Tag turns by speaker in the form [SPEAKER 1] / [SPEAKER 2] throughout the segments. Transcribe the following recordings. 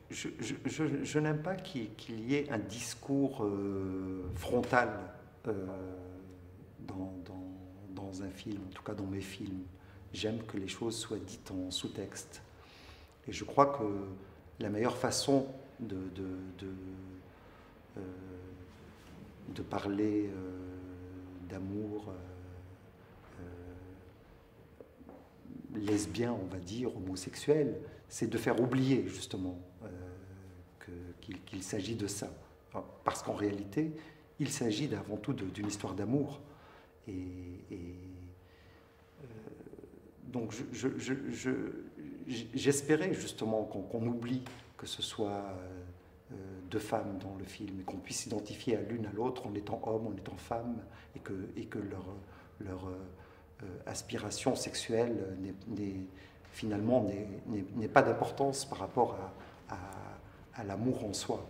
[SPEAKER 1] je n'aime pas qu'il y ait un discours frontal dans un film, en tout cas dans mes films. J'aime que les choses soient dites en sous-texte. Et je crois que la meilleure façon euh, de parler d'amour lesbien, on va dire, homosexuel, c'est de faire oublier justement qu'il s'agit de ça. Parce qu'en réalité, il s'agit avant tout d'une histoire d'amour. Et donc j'espérais justement qu'on oublie que ce soit deux femmes dans le film et qu'on puisse s'identifier à l'une à l'autre en étant homme, en étant femme, et que leur aspiration sexuelle finalement n'est pas d'importance par rapport à l'amour en soi.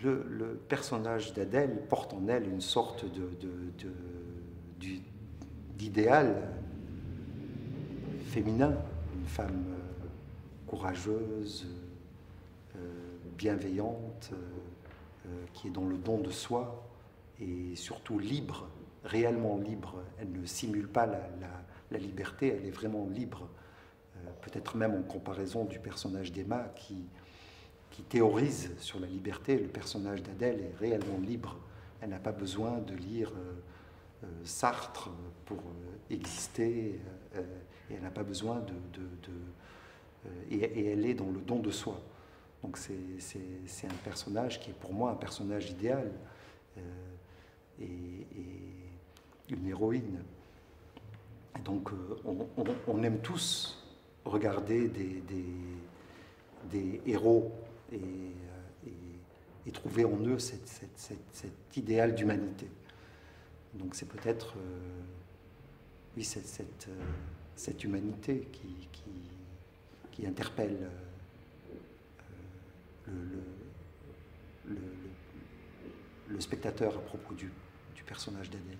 [SPEAKER 1] Le personnage d'Adèle porte en elle une sorte d'idéal féminin, une femme courageuse, bienveillante, qui est dans le don de soi et surtout libre, réellement libre. Elle ne simule pas la liberté, elle est vraiment libre, peut-être même en comparaison du personnage d'Emma qui théorise sur la liberté. Le personnage d'Adèle est réellement libre. Elle n'a pas besoin de lire Sartre pour exister, et elle n'a pas besoin et elle est dans le don de soi. Donc c'est un personnage qui est pour moi un personnage idéal et une héroïne. Et donc on aime tous regarder des héros et trouver en eux cet idéal d'humanité. Donc c'est peut-être oui, cette humanité qui interpelle le spectateur à propos du personnage d'Adèle.